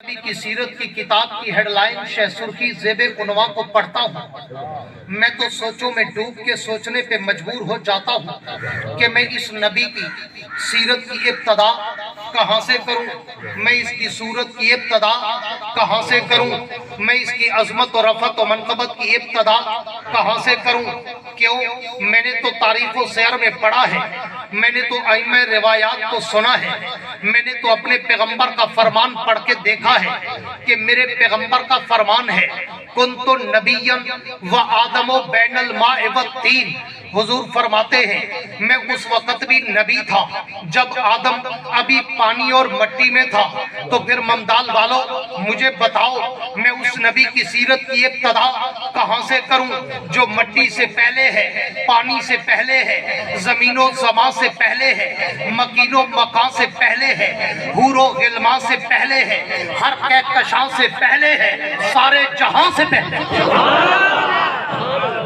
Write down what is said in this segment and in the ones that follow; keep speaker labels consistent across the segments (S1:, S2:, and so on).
S1: نبی کی سیرت کی کتاب کی ہیڈ لائن شہ سرخی زیب عنواں کو پڑھتا ہوں، میں تو سوچوں میں ڈوب کے سوچنے پہ مجبور ہو جاتا ہوں کہ میں اس نبی کی سیرت کی ابتدا کہاں سے کروں، میں اس کی صورت کی ابتدا کہاں سے کروں، میں اس کی عظمت و رفعت و منقبت کی ابتدا کہاں سے کروں۔ کیوں؟ میں نے تو تاریخ و سیر میں پڑھا ہے، میں نے تو ائمہ روایات کو سنا ہے، میں نے تو اپنے پیغمبر کا فرمان پڑھ کے دیکھا ہے کہ میرے پیغمبر کا فرمان ہے کنت نبیا و آدم بین الماء والطین۔ حضور فرماتے ہیں میں اس وقت بھی نبی تھا جب آدم ابھی پانی اور مٹی میں تھا۔ تو پھر ممدال والو مجھے بتاؤ میں اس نبی کی سیرت کی ابتدا کہاں سے کروں جو مٹی سے پہلے ہے، پانی سے پہلے ہے، زمین و زمان سے پہلے ہے، مکین و مکان سے پہلے ہے، حور و غلمان سے پہلے ہے، ہر کہکشاں سے پہلے ہے، سارے جہاں سے پہلے ہے۔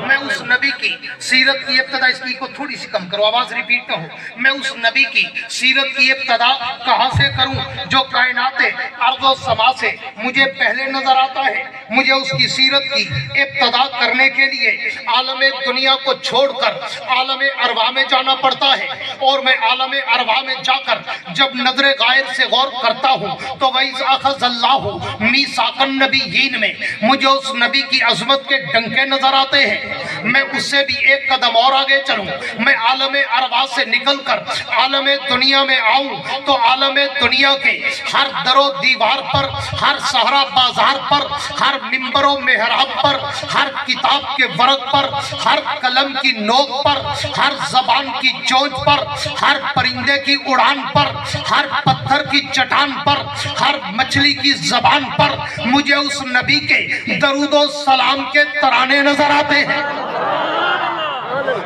S1: میں اس نبی کی سیرت کی ابتدا، اس کی کو تھوڑی سی کم کرو، آواز ریپیٹ نہ ہو، میں اس نبی کی سیرت کی ابتدا کہاں سے کروں جو کائنات ارض و سما سے مجھے پہلے نظر آتا ہے۔ مجھے اس کی سیرت کی ابتدا کرنے کے لیے عالم دنیا کو چھوڑ کر عالم ارواح میں جانا پڑتا ہے، اور میں عالم ارواح میں جا کر جب نظر غائب سے غور کرتا ہوں تو وَإِذْ أَخَذَ اللَّهُ مِيثَاقَ النَّبِيِّينَ میں مجھے اس نبی کی عظمت کے ڈنکے نظر آتے ہیں۔ میں اس سے بھی ایک قدم اور آگے چلوں، میں عالم ارواح سے نکل کر عالم دنیا میں آؤں تو عالم دنیا کے ہر در و دیوار پر، ہر صحرا بازار پر، ہر ممبر و محراب پر، ہر کتاب کے ورق پر، ہر قلم کی نوک پر، ہر زبان کی چونچ پر، ہر پرندے کی اڑان پر، ہر پتھر کی چٹان پر، ہر مچھلی کی زبان پر مجھے اس نبی کے درود و سلام کے ترانے نظر آتے ہیں۔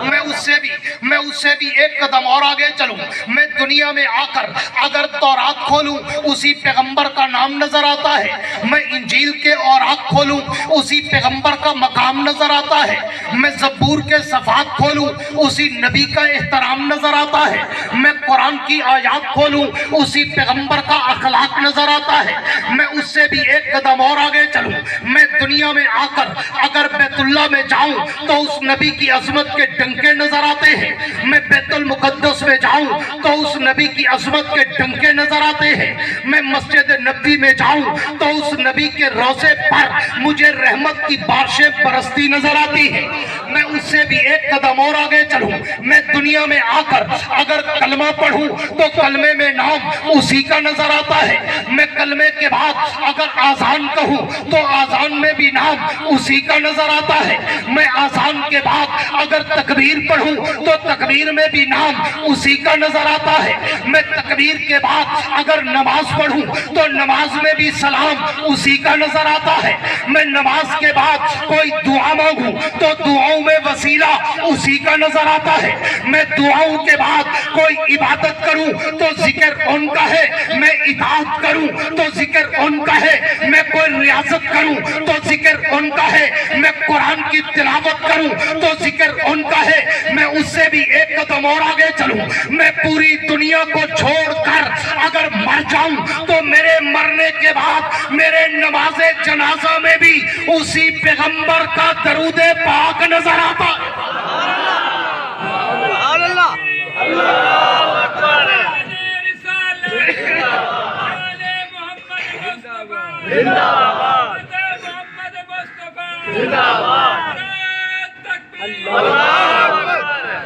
S1: میں اس سے بھی ایک قدم اور آگے چلوں، میں دنیا میں آ کر اگر تورات کھولوں اسی پیغمبر کا نام نظر آتا ہے، میں انجیل کے اوراق کھولوں اسی پیغمبر کا مقام نظر آتا ہے، میں زبور کے صفحات کھولوں اسی نبی کا احترام نظر آتا ہے، میں قرآن کی آیات کھولوں اسی پیغمبر کا اخلاق نظر آتا ہے۔ میں اس سے بھی ایک قدم اور آگے چلوں، میں دنیا میں آ کر اگر بیت اللہ میں جاؤں تو اس نبی کی عظمت کے ڈنکے نظر آتے ہیں، میں بیت المقدس میں جاؤں تو اس نبی کی عظمت کے ڈنکے نظر آتے ہیں، میں مسجد نبی میں جاؤں تو اس نبی کے روضے پر مجھے رحمت کی بارشیں برستی نظر آتی ہیں۔ میں اس سے بھی ایک قدم اور آگے چلوں، میں دنیا میں آ کر اگر کلمہ پڑھوں تو کلمے میں نام اسی کا نظر آتا ہے، میں کلمے کے بعد اگر آذان کہوں تو آذان میں بھی نام اسی کا نظر آتا ہے، میں آذان کے بعد اگر تکبیر پڑھوں تو تکبیر میں بھی نام اسی کا نظر آتا ہے، میں تکبیر کے بعد اگر نماز پڑھوں تو نماز میں بھی سلام اسی کا نظر آتا ہے، میں نماز کے بعد کوئی دعا مانگوں تو دعاؤں میں وسیلہ اسی کا نظر آتا ہے، میں دعاؤں کے بعد کوئی عبادت کروں تو ذکر ان کا ہے، میں اطاعت کروں تو ذکر ان کا ہے، میں کوئی ریاضت کروں تو ذکر ان کا ہے، میں قرآن کی تلاوت کروں تو ذکر ان کا ہے۔ میں اس سے بھی ایک قدم اور آگے چلوں، میں پوری دنیا کو چھوڑ کر اگر مر جاؤں تو میرے مرنے کے بعد میرے نماز جنازہ میں بھی اسی پیغمبر کا درود پاک نظر آتا ہے۔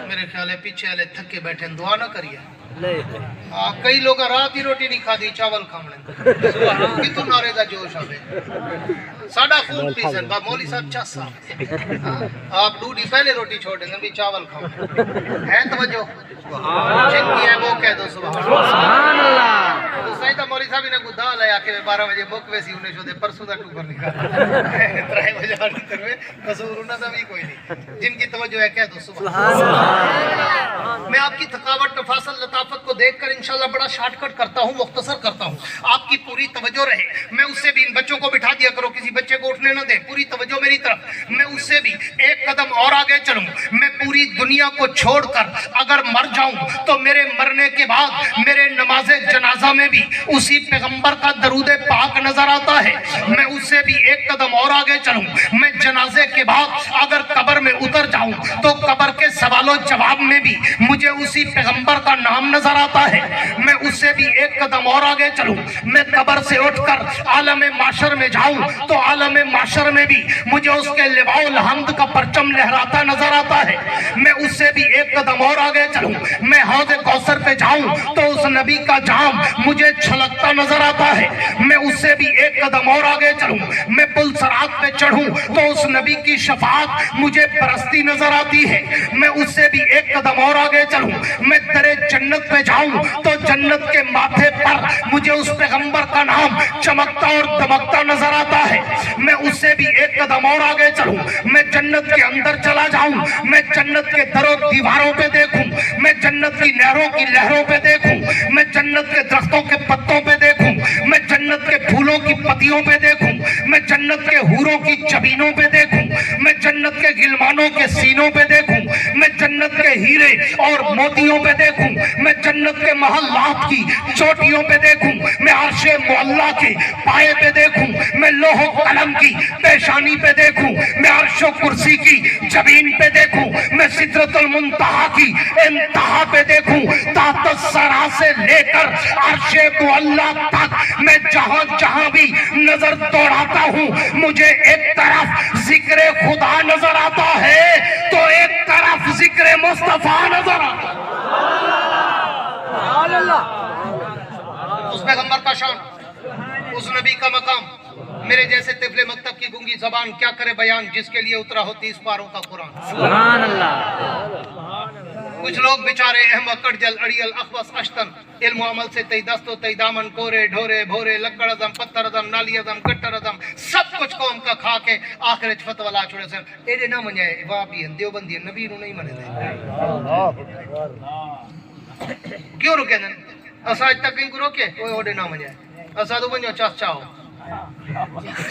S1: میرے خیال ہے پیچھے والے تھکے بیٹھے دعا نہ کریے۔ کئی لوگ رات ہی روٹی نہیں کھا دی، چاول کھانے کتوں نعرے دا جوش آوے، ساڑھا خون پیسن با مولی صاحب چاسا آپ ڈوڈی پہلے روٹی چھوڑ دیں گے بھی چاول کھاؤں ہے توجہ جن کی ہے وہ کہہ دو سبحان اللہ۔ تو سیدہ مولی صاحب نے کو دال ہے آکے 12 بجے بکوے سی انہیں شو دے پرسوں دا ٹوبر نکالا 3 بجے آٹی تروے قصور انہوں دا بھی کوئی نہیں، جن کی توجہ ہے کہہ دو سبحان اللہ۔ میں آپ کی تھکاوٹ نفاست لطافت کو دیکھ کر انشاءاللہ بڑا شارٹ کٹ کرتا ہوں، مختصر کرتا ہوں، آپ کی پوری توجہ رہے۔ میں اس سے بھی ان بچوں کو بٹھا دیا کرو کسی बच्चे को उठने न दे, पूरी तवज्जो मेरी तरफ। मैं उससे भी एक कदम और आगे चलूं, मैं पूरी दुनिया को छोड़कर अगर मर जाऊं तो मेरे मरने के बाद मेरे नमाजे जनाजा में भी उसी पैगंबर का दरूद पाक नजर आता है। मैं उससे भी एक कदम और आगे चलूं, मैं जनाजे के बाद अगर कब्र में उतर जाऊं तो कब्र के सवालों जवाब में भी मुझे उसी पैगंबर का नाम नजर आता है। मैं उससे भी एक कदम और आगे चलूं, मैं कब्र से उठकर आलम माशर में जाऊं तो आलम माशर में भी मुझे उसके लिवाउल हम्द का परचम लहराता नजर आता है। मैं उससे भी एक कदम और आगे चलूं, मैं हौज़ कौसर पे जाऊं तो उस नबी का जाम मुझे छलकता नजर आता है। मैं उससे भी एक कदम और आगे चलूं, मैं पुल सरात पे चढ़ूं तो उस नबी की शफाअत मुझे बरसती नजर आती है। मैं उससे भी एक कदम और आगे चलूं, मैं दरे जन्नत पे जाऊं तो जन्नत के माथे पर मुझे उस पैगंबर का नाम चमकता और दमकता नजर आता है। मैं उससे भी एक कदम और आगे चलूं, मैं जन्नत के अंदर चला जाऊं, मैं जन्नत के दरों दीवारों पे देखूं, मैं जन्नत की नहरों की लहरों पे देखूं, मैं जन्नत के दरख्तों के पत्तों पे देखूं, मैं जन्नत के फूलों की पत्तियों पे देखूं, मैं जन्नत के हूरों की जबीनों पे देखूं, मैं जन्नत के गिलमानों के सीनों पे देखूं, मैं जन्नत के हीरे और मोतियों पे देखूं, मैं जन्नत के महल्लात की चोटियों पे देखूं, मैं अर्शे मुअल्ला के पाए पे देखूं, मैं लोह कलम की पेशानी पे देखूं, मैं अर्शो कुर्सी की जबीन पे देखूं, मैं सिदरतुल मुंतहा की इंतहा पे देखूं, ताहत सरा से लेकर अर्शे मुअल्ला तक मैं जहां जहां भी नजर दौड़ाता हूं मुझे एक तरफ जिक्र खुदा नजर आता है तो एक तरफ जिक्र मुस्तफा नजर आता है। उस पैगंबर का शान, उस नबी का मकाम, मेरे जैसे तिफले मकतब की गूंगी जबान क्या करे बयान जिसके लिए उतरा हो 30 पारों का कुरान। सुभान अल्लाह। कुछ लोग बेचारे अहमद कटजल अड़ियल अखबस अश्तन इल्म अमल से तई दस्तो तई दामन कोरे ढोरे भोरे लक्कड़ अजम पत्थर अजम नाली अजम गट्टर अजम सब कुछ कौम का खा के आखिर फतवला छोड़े से एडे ना मने वापी देवबंदी नबी नु नहीं मने क्यों रुके न असा आज तक इन रोके कोई ओडे ना मने असा तो बनो चास चाओ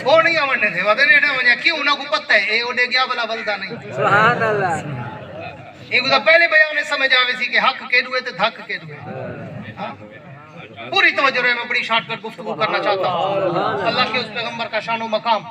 S1: वो नहीं आवड़ने थे वादे ने मने क्यों ना को पता है ए ओडे गया वाला बलदा नहीं। सुभान अल्लाह। एक तो पहले बयान समझ आवे सी कि हक के दुए ते धक के दुए। पूरी तवज्जो है, मैं बड़ी शॉर्टकट गुफ्तगू करना चाहता हूँ अल्लाह के उस पैगंबर का शान व मकाम।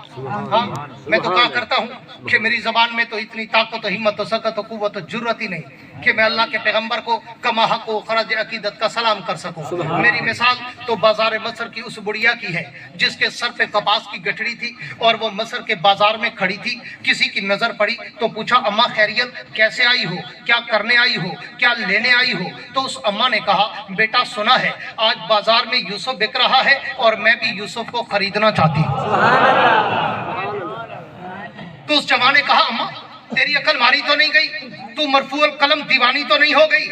S1: हाँ मैं तो कहा करता हूँ कि मेरी जबान में तो इतनी ताकत हिम्मत सकत कुव्वत जुर्रत ही नहीं कि मैं अल्लाह के पैगंबर को कमा हक व खरज अकीदत का सलाम कर सकूं। मेरी मिसाल तो बाजार मसर की उस बुढ़िया की है जिसके सर पे कपास की गठड़ी थी और वो मसर के बाजार में खड़ी थी। किसी की नजर पड़ी तो पूछा अम्मा खैरियत, कैसे आई हो, क्या करने आई हो, क्या लेने आई हो? तो उस अम्मा ने कहा बेटा सुना है आज बाजार में यूसुफ बिक रहा है और मैं भी यूसुफ को खरीदना चाहती हूँ। तो उस जवान ने कहा अम्मा तेरी अकल मारी तो नहीं गई, तू मरफूअल कलम दीवानी तो नहीं हो गई?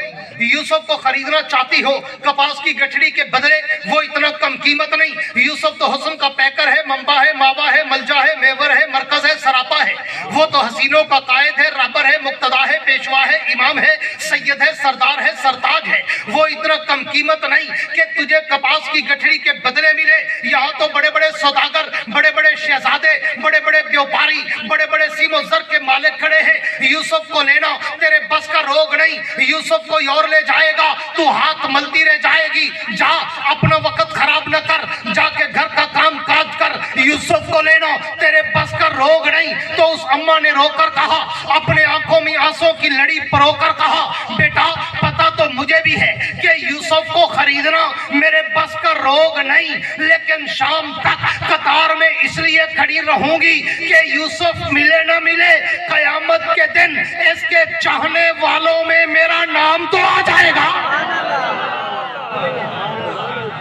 S1: यूसुफ को खरीदना चाहती हो कपास की गठड़ी के बदले, वो इतना कम कीमत नहीं। यूसुफ तो हुस्न का पैकर है, मंबा है, मावा है, मलजा है, मेवर है, मरकज है, सरापा है। वो तो हसीनों का कायद है, राबर है, मुक्तदा है, पेशवा है, इमाम है, सैयद है, सरदार है, सरताज है। वो इतना कम कीमत नहीं कि तुझे कपास की गठड़ी के बदले मिले। यहाँ तो बड़े बड़े सौदागर, बड़े बड़े शहजादे, बड़े बड़े व्यापारी, बड़े बड़े सीमो जर के मालिक खड़े हैं। यूसुफ को लेना तेरे बस का रोग नहीं, यूसुफ को और ले जाएगा तू हाथ मलती रह जाएगी। जा अपना वक्त खराब न कर, जाके घर का काम काज कर। यूसुफ को लेना तेरे बस का रोग नहीं। तो उस अम्मा ने रोकर कहा, अपने आंखों में आंसू की लड़ी परोकर कहा बेटा पता तो मुझे भी है कि यूसुफ को खरीदना मेरे बस का रोग नहीं, लेकिन शाम तक कतार में इसलिए खड़ी रहूंगी कि यूसुफ मिले न मिले कयामत के दिन इसके चाहने वालों में मेरा नाम तो आ जाएगा।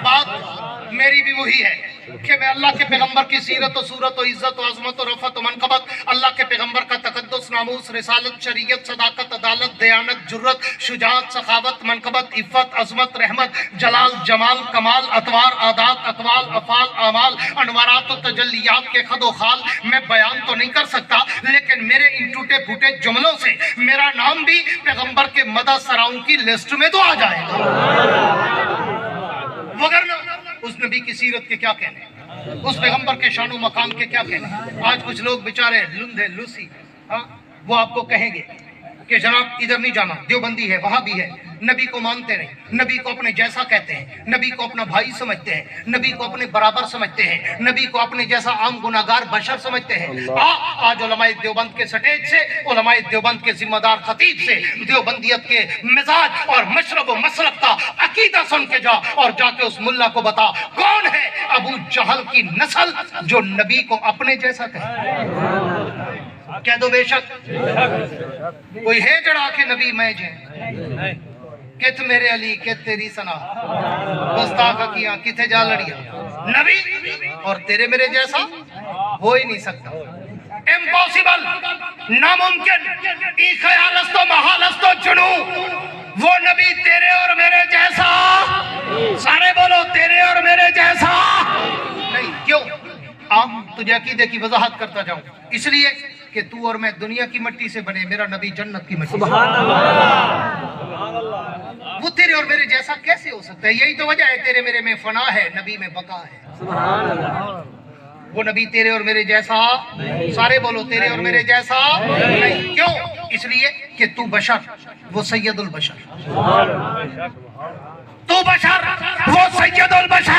S1: बात मेरी भी वही है कि मैं अल्लाह के पैगंबर की सीरत और सूरत और इज्जत और अजमत और रफत और मनकबत, अल्लाह के पैगंबर का तकद्दुस, नामूस, रिसालत, शरीयत, सदाकत, अदालत, दयानत, जुर्रत, शुजाअत, सखावत, मनकबत, इफ़्फ़त, अजमत, रहमत, जलाल, जमाल, कमाल, अतवार, आदात, अकवाल, अफाल, अमाल, अनवारात और तजल्लियात के खदो खाल मैं बयान तो नहीं कर सकता, लेकिन मेरे इन टूटे फूटे जुमलों से मेरा नाम भी पैगंबर के मदद सराउं की लिस्ट में तो आ जाएगा। वगरना उस नबी की सीरत के क्या कहने। उस पैगंबर के शान मकाम के क्या कहने। आज कुछ लोग बेचारे लुंधे लूसी, हाँ, वो आपको कहेंगे कि जनाब इधर नहीं जाना, देवबंदी है, वहां भी है, नबी को मानते नहीं, नबी को अपने जैसा कहते हैं, नबी को अपना भाई समझते हैं, नबी को अपने बराबर समझते हैं, नबी को अपने जैसा आम गुनाहगार बशर समझते हैं। आज उलमाए देवबंद के स्टेज से, उलमाए देवबंद के जिम्मेदार खतीब से देवबंदियत के मिजाज और मशरब व मसलक का अकीदा सुन के जा, और जाके उस मुल्ला को बता कौन है अबू जहल की नस्ल जो नबी को अपने जैसा कहे। कह दो बेशक कोई है जड़ा के नबी मैं जे कित मेरे अली कित तेरी सना गुस्ताख किया किथे जा लड़िया, नबी और तेरे मेरे जैसा हो ही नहीं सकता, इम्पॉसिबल, नामुमकिन, ई ख्यालस्तो महालस्तो जुनू, वो नबी तेरे और मेरे जैसा, सारे बोलो तेरे और मेरे जैसा नहीं। क्यों? आप तुझे अकीदे की वजाहत करता जाऊं, इसलिए कि तू और मैं दुनिया की मिट्टी से बने, मेरा नबी जन्नत की मिट्टी। वो तेरे और मेरे जैसा कैसे हो सकता है? यही तो वजह है तेरे मेरे में फना है, नबी में बका है। वो नबी तेरे और मेरे जैसा, सारे बोलो तेरे और मेरे जैसा नहीं। क्यों? इसलिए कि तू बशर, वो सैयदुल बशर, तू बशर, वो सैयदुल बशर।